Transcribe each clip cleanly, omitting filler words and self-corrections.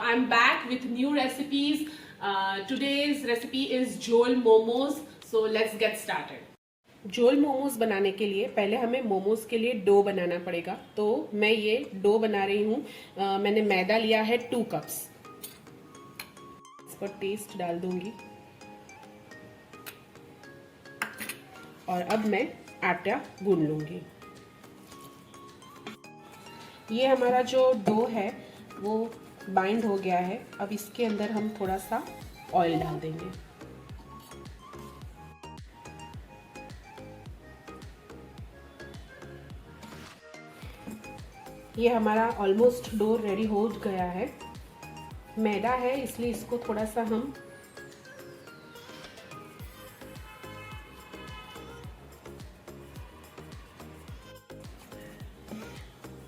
I'm back with new recipes. Today's recipe is Jol momos. So let's get started. जोल मोमोज बनाने के लिए पहले हमें मोमोज के लिए डो बनाना पड़ेगा। तो मैं ये डो बना रही हूँ। मैंने मैदा लिया है 2 कप्स। इस पर टेस्ट डाल दूंगी और अब मैं आटा गूंद लूंगी। ये हमारा जो डो है वो बाइंड हो गया है। अब इसके अंदर हम थोड़ा सा ऑयल डाल देंगे। ये हमारा ऑलमोस्ट डो रेडी हो गया है। मैदा है इसलिए इसको थोड़ा सा हम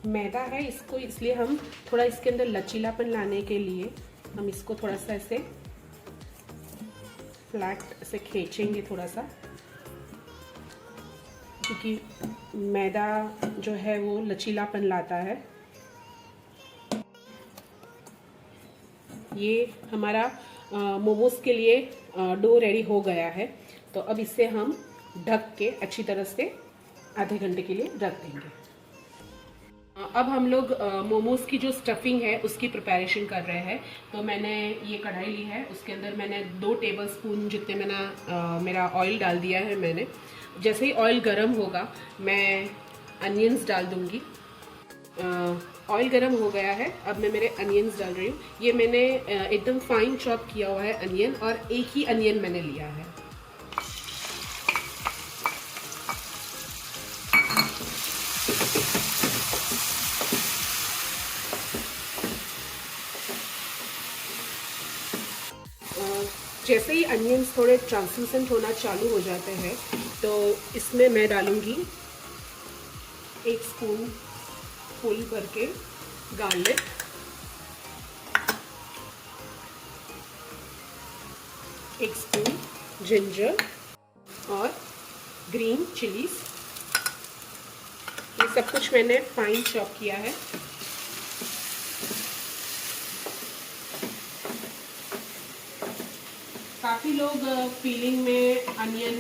मैदा है इसको इसलिए हम थोड़ा इसके अंदर लचीलापन लाने के लिए हम इसको थोड़ा सा ऐसे फ्लैट से खींचेंगे थोड़ा सा, क्योंकि मैदा जो है वो लचीलापन लाता है। ये हमारा मोमोज के लिए डो रेडी हो गया है। तो अब इसे हम ढक के अच्छी तरह से आधे घंटे के लिए रख देंगे। अब हम लोग मोमोज की जो स्टफिंग है उसकी प्रिपरेशन कर रहे हैं। तो मैंने ये कढ़ाई ली है, उसके अंदर मैंने 2 टेबलस्पून जितने मेरा ऑयल डाल दिया है। मैंने जैसे ही ऑयल गर्म होगा मैं अनियंस डाल दूंगी। ऑयल गर्म हो गया है, अब मैं मेरे अनियंस डाल रही हूँ। ये मैंने एकदम फाइन चॉप किया हुआ है अनियन, और एक ही अनियन मैंने लिया है। जैसे ही अनियंस थोड़े ट्रांसलूसेंट होना चालू हो जाते हैं तो इसमें मैं डालूंगी 1 स्पून फुल भर के गार्लिक, 1 स्पून जिंजर और ग्रीन चिलीज। ये सब कुछ मैंने फाइन चॉप किया है। काफ़ी लोग फीलिंग में अनियन,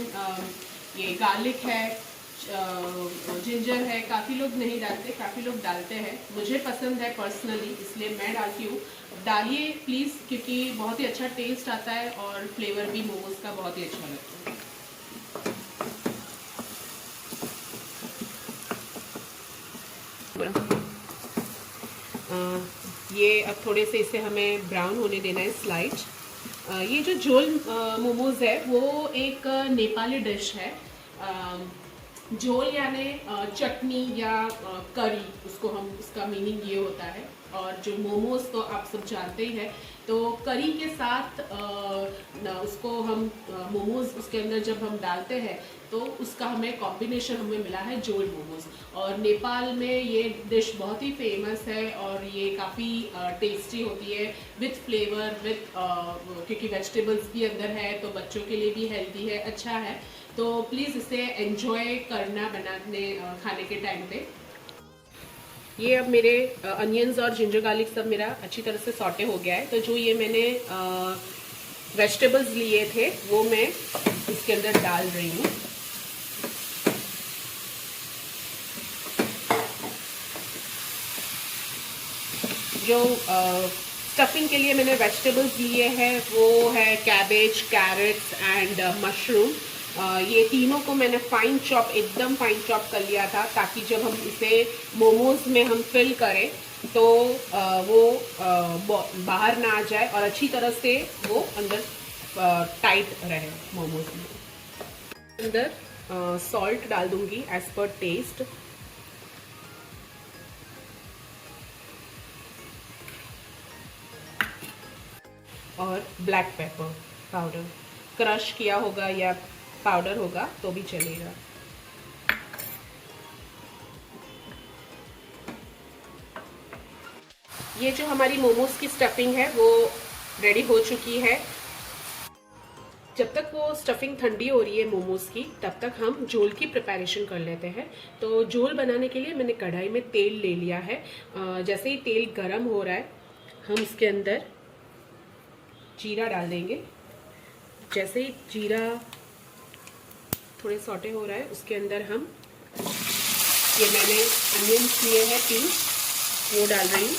ये गार्लिक है, जिंजर है, काफ़ी लोग नहीं डालते, काफ़ी लोग डालते हैं। मुझे पसंद है पर्सनली, इसलिए मैं डालती हूँ। डालिए प्लीज़, क्योंकि बहुत ही अच्छा टेस्ट आता है और फ्लेवर भी मोमोज का बहुत ही अच्छा लगता है। ये अब थोड़े से इसे हमें ब्राउन होने देना है स्लाइड। ये जो जोल मोमोज है वो एक नेपाली डिश है। जोल यानी चटनी या करी, उसका मीनिंग ये होता है। और जो मोमोज तो आप सब जानते ही हैं। तो करी के साथ उसको हम मोमोज उसके अंदर जब हम डालते हैं तो उसका कॉम्बिनेशन हमें मिला है जोल मोमोज। और नेपाल में ये डिश बहुत ही फेमस है और ये काफ़ी टेस्टी होती है विथ फ्लेवर, क्योंकि वेजिटेबल्स भी अंदर है तो बच्चों के लिए भी हेल्दी है, अच्छा है। तो प्लीज़ इसे एंजॉय करना खाने के टाइम पे। ये अब मेरे अनियंस और जिंजर गार्लिक सब मेरा अच्छी तरह से सॉटे हो गया है। तो जो ये मैंने वेजिटेबल्स लिए थे वो मैं इसके अंदर डाल रही हूँ। जो स्टफिंग के लिए मैंने वेजिटेबल्स लिए हैं वो है कैबेज, कैरेट्स एंड मशरूम। ये तीनों को मैंने एकदम फाइन चॉप कर लिया था, ताकि जब हम इसे मोमोज में हम फिल करें तो वो बाहर ना आ जाए और अच्छी तरह से वो अंदर टाइट रहे मोमोज में। अंदर सॉल्ट डाल दूंगी एज पर टेस्ट। और ब्लैक पेपर पाउडर, क्रश किया होगा या पाउडर होगा तो भी चलेगा। ये जो हमारी मोमोज की स्टफिंग है वो रेडी हो चुकी है। जब तक वो स्टफिंग ठंडी हो रही है मोमोज की, तब तक हम जोल की प्रिपरेशन कर लेते हैं। तो जोल बनाने के लिए मैंने कढ़ाई में तेल ले लिया है। जैसे ही तेल गरम हो रहा है हम इसके अंदर जीरा डाल देंगे। जैसे ही जीरा थोड़े सॉटे हो रहा है, उसके अंदर हम ये मैंने अनियंस लिए हैं 3, वो डाल रही हूँ।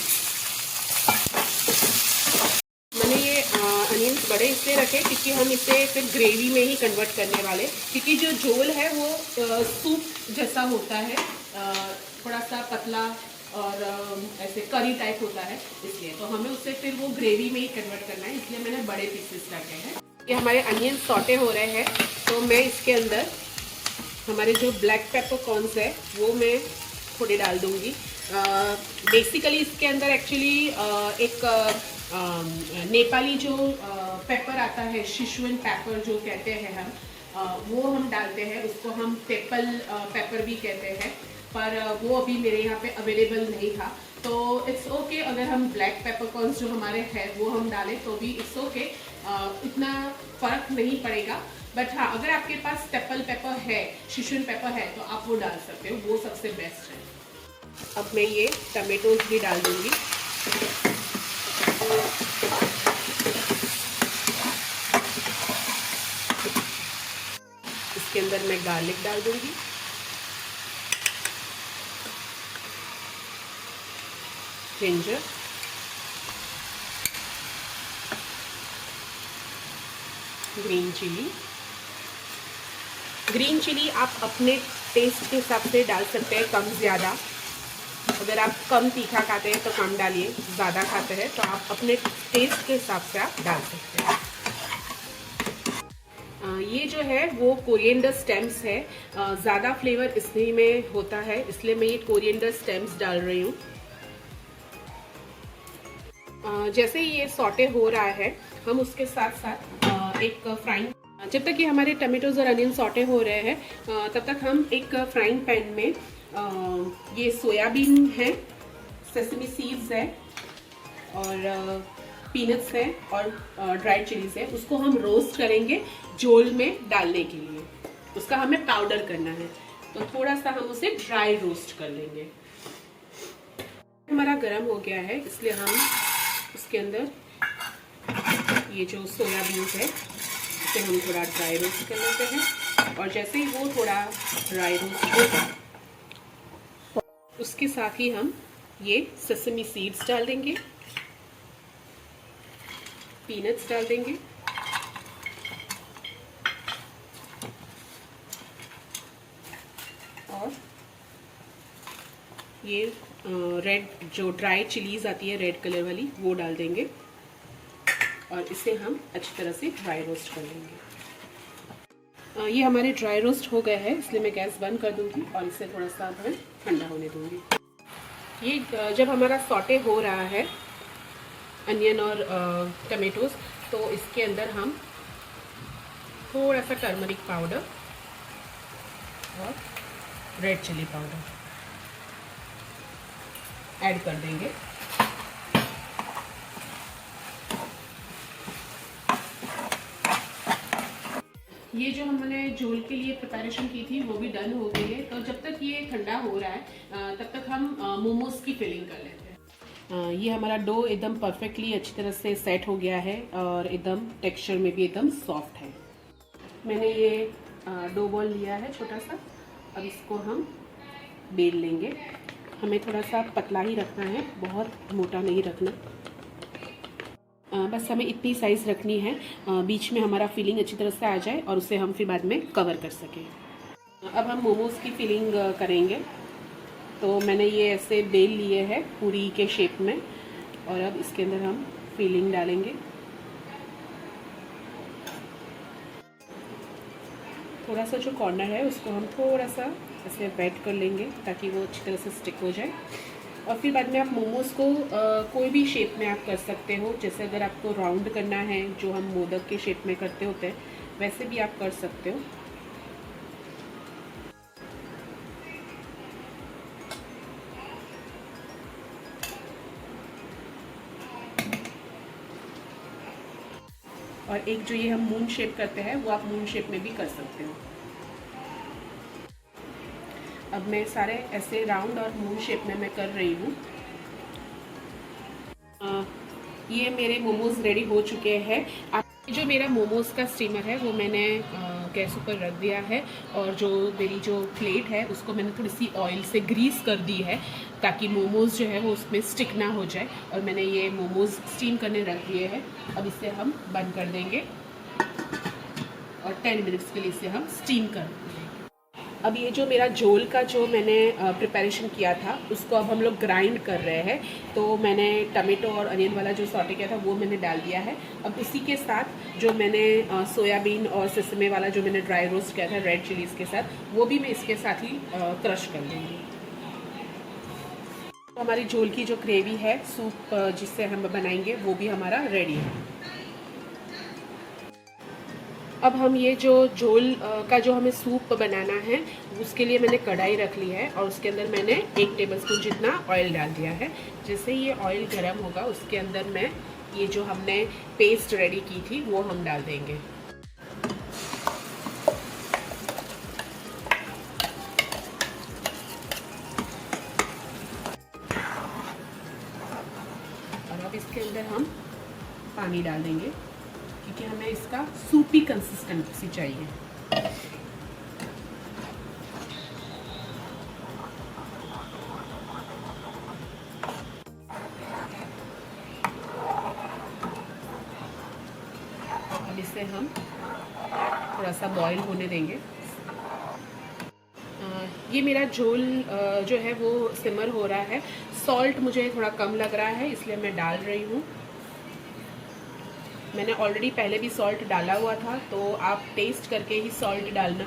मैंने ये अनियंस बड़े इसलिए रखे क्योंकि हम इसे फिर ग्रेवी में ही कन्वर्ट करने वाले, क्योंकि जो झोल है वो सूप जैसा होता है, थोड़ा सा पतला और ऐसे करी टाइप होता है, इसलिए तो हमें उससे फिर वो ग्रेवी में ही कन्वर्ट करना है, इसलिए मैंने बड़े पीसेस रखे हैं। ये हमारे अनियंस सॉटे हो रहे हैं, तो मैं इसके अंदर हमारे जो ब्लैक पेपरकॉर्न्स है वो मैं थोड़े डाल दूँगी। बेसिकली इसके अंदर एक्चुअली एक नेपाली जो पेपर आता है, शिशुअन पेपर जो कहते हैं हम, वो हम डालते हैं, उसको हम टेपल पेपर भी कहते हैं, पर वो अभी मेरे यहाँ पे अवेलेबल नहीं था, तो इट्स ओके अगर हम ब्लैक पेपरकॉर्न्स जो हमारे हैं वो हम डालें तो भी इट्स ओके, इतना फ़र्क नहीं पड़ेगा। बट हाँ, अगर आपके पास टेपल पेपर है, शिशुअन पेपर है, तो आप वो डाल सकते हो, वो सबसे बेस्ट है। अब मैं ये टमेटोज भी डाल दूँगी। इसके अंदर मैं गार्लिक डाल दूँगी, ginger, green chilli. Green chilli आप अपने टेस्ट के हिसाब से डाल सकते हैं, कम ज़्यादा। अगर आप कम तीखा खाते हैं तो कम डालिए, ज़्यादा खाते हैं तो आप अपने टेस्ट के हिसाब से आप डाल सकते हैं। ये जो है वो कोरिएंडर स्टेम्स है, ज़्यादा फ्लेवर इसी में होता है, इसलिए मैं ये कोरिएंडर स्टेम्स डाल रही हूँ। जैसे ही ये सॉटे हो रहा है, हम उसके साथ साथ एक फ्राइंग, जब तक ये हमारे टमेटोज और अनियन सॉटे हो रहे हैं, तब तक हम एक फ्राइंग पैन में ये सोयाबीन है, सेसमी सीड्स है और पीनट्स है और ड्राइड चिलीज है, उसको हम रोस्ट करेंगे झोल में डालने के लिए। उसका हमें पाउडर करना है, तो थोड़ा सा हम उसे ड्राई रोस्ट कर लेंगे। हमारा गरम हो गया है, इसलिए हम उसके अंदर ये जो सोयाबीन है इसे हम थोड़ा ड्राई रोस्ट कर लेते हैं, और जैसे ही वो थोड़ा ड्राई रोस्ट होगा, उसके साथ ही हम ये सेसमी सीड्स डाल देंगे, पीनट्स डाल देंगे और ये रेड जो ड्राई चिलीज आती है रेड कलर वाली, वो डाल देंगे और इसे हम अच्छी तरह से ड्राई रोस्ट कर लेंगे। ये हमारे ड्राई रोस्ट हो गए हैं, इसलिए मैं गैस बंद कर दूंगी और इसे थोड़ा सा मैं ठंडा होने दूंगी। ये जब हमारा सॉटे हो रहा है अनियन और टमेटोज, तो इसके अंदर हम थोड़ा सा टर्मरिक पाउडर और रेड चिली पाउडर ऐड कर देंगे। ये जो हमने झोल के लिए प्रिपरेशन की थी वो भी डन हो गई है, तो जब तक ये ठंडा हो रहा है तब तक हम मोमोज की फिलिंग कर लेते हैं। ये हमारा डो एकदम परफेक्टली अच्छी तरह से सेट हो गया है और एकदम टेक्सचर में भी एकदम सॉफ्ट है। मैंने ये डो बॉल लिया है छोटा सा, अब इसको हम बेल लेंगे। हमें थोड़ा सा पतला ही रखना है, बहुत मोटा नहीं रखना। बस हमें इतनी साइज़ रखनी है, बीच में हमारा फिलिंग अच्छी तरह से आ जाए और उसे हम फिर बाद में कवर कर सकें। अब हम मोमोज़ की फिलिंग करेंगे, तो मैंने ये ऐसे बेल लिए है पूरी के शेप में, और अब इसके अंदर हम फिलिंग डालेंगे। थोड़ा सा जो कॉर्नर है उसको हम थोड़ा सा ऐसे वेट कर लेंगे ताकि वो अच्छी तरह से स्टिक हो जाए, और फिर बाद में आप मोमोज़ को कोई भी शेप में आप कर सकते हो। जैसे अगर आपको राउंड करना है, जो हम मोदक के शेप में करते होते हैं, वैसे भी आप कर सकते हो। और एक जो ये हम मून शेप करते हैं, वो आप मून शेप में भी कर सकते हो। अब मैं सारे ऐसे राउंड और मून शेप में मैं कर रही हूँ। ये मेरे मोमोज़ रेडी हो चुके हैं। जो मेरा मोमोज़ का स्टीमर है वो मैंने गैस ऊपर रख दिया है, और जो मेरी जो प्लेट है उसको मैंने थोड़ी सी ऑयल से ग्रीस कर दी है ताकि मोमोज़ जो है वो उसमें स्टिक ना हो जाए। और मैंने ये मोमोज़ स्टीम करने रख दिए हैं। अब इसे हम बंद कर देंगे और 10 मिनट्स के लिए इसे हम स्टीम कर देंगे। अब ये जो मेरा झोल का जो मैंने प्रिपरेशन किया था उसको अब हम लोग ग्राइंड कर रहे हैं। तो मैंने टमाटो और अनियन वाला जो सॉटे किया था वो मैंने डाल दिया है। अब इसी के साथ जो मैंने सोयाबीन और सेसमे वाला जो मैंने ड्राई रोस्ट किया था रेड चिलीज़ के साथ, वो भी मैं इसके साथ ही क्रश कर लूँगी। तो हमारी झोल की जो ग्रेवी है, सूप जिससे हम बनाएंगे, वो भी हमारा रेडी है। अब हम ये जो झोल का जो हमें सूप बनाना है उसके लिए मैंने कढ़ाई रख ली है, और उसके अंदर मैंने 1 टेबलस्पून जितना ऑयल डाल दिया है। जैसे ये ऑयल गर्म होगा उसके अंदर मैं ये जो हमने पेस्ट रेडी की थी वो हम डाल देंगे। और अब इसके अंदर हम पानी डाल देंगे क्योंकि हमें इसका सूपी कंसिस्टेंसी चाहिए। अब इसे हम थोड़ा सा बॉईल होने देंगे। ये मेरा झोल जो है वो सिमर हो रहा है। सॉल्ट मुझे थोड़ा कम लग रहा है इसलिए मैं डाल रही हूँ। मैंने ऑलरेडी पहले भी सॉल्ट डाला हुआ था, तो आप टेस्ट करके ही सॉल्ट डालना।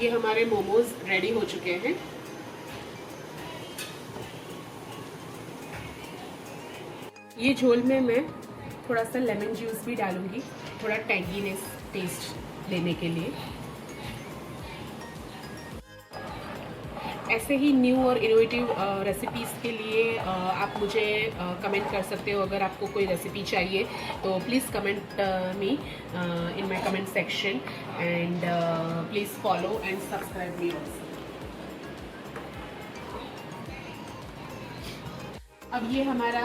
ये हमारे मोमोज रेडी हो चुके हैं। ये झोल में मैं थोड़ा सा लेमन जूस भी डालूंगी, थोड़ा टैंगीनेस टेस्ट लेने के लिए। ऐसे ही न्यू और इनोवेटिव रेसिपीज़ के लिए आप मुझे कमेंट कर सकते हो। अगर आपको कोई रेसिपी चाहिए तो please comment me in my comment section, and please follow and subscribe me also. अब ये हमारा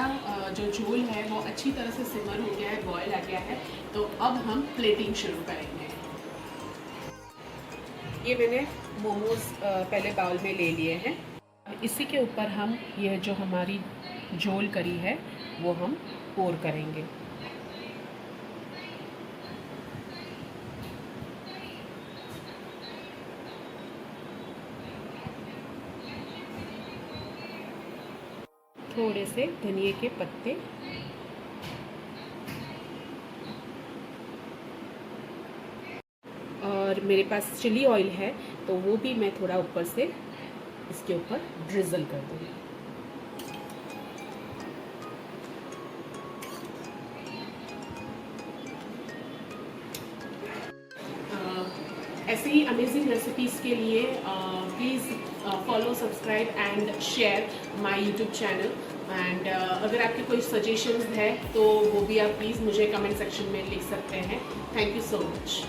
जो झोल है वो अच्छी तरह से सिमर हो गया है, बॉयल आ गया है। तो अब हम प्लेटिंग शुरू करेंगे। ये मैंने मोमोज पहले बाउल में ले लिए हैं। इसी के ऊपर हम यह जो हमारी झोल करी है वो हम पोर करेंगे। थोड़े से धनिए के पत्ते, और मेरे पास चिली ऑयल है तो वो भी मैं थोड़ा ऊपर से इसके ऊपर ड्रिजल कर दूँगी। ऐसे ही अमेजिंग रेसिपीज़ के लिए please follow, subscribe and share my YouTube channel. And अगर आपके कोई सजेशंस है तो वो भी आप प्लीज़ मुझे कमेंट सेक्शन में लिख सकते हैं। Thank you so much.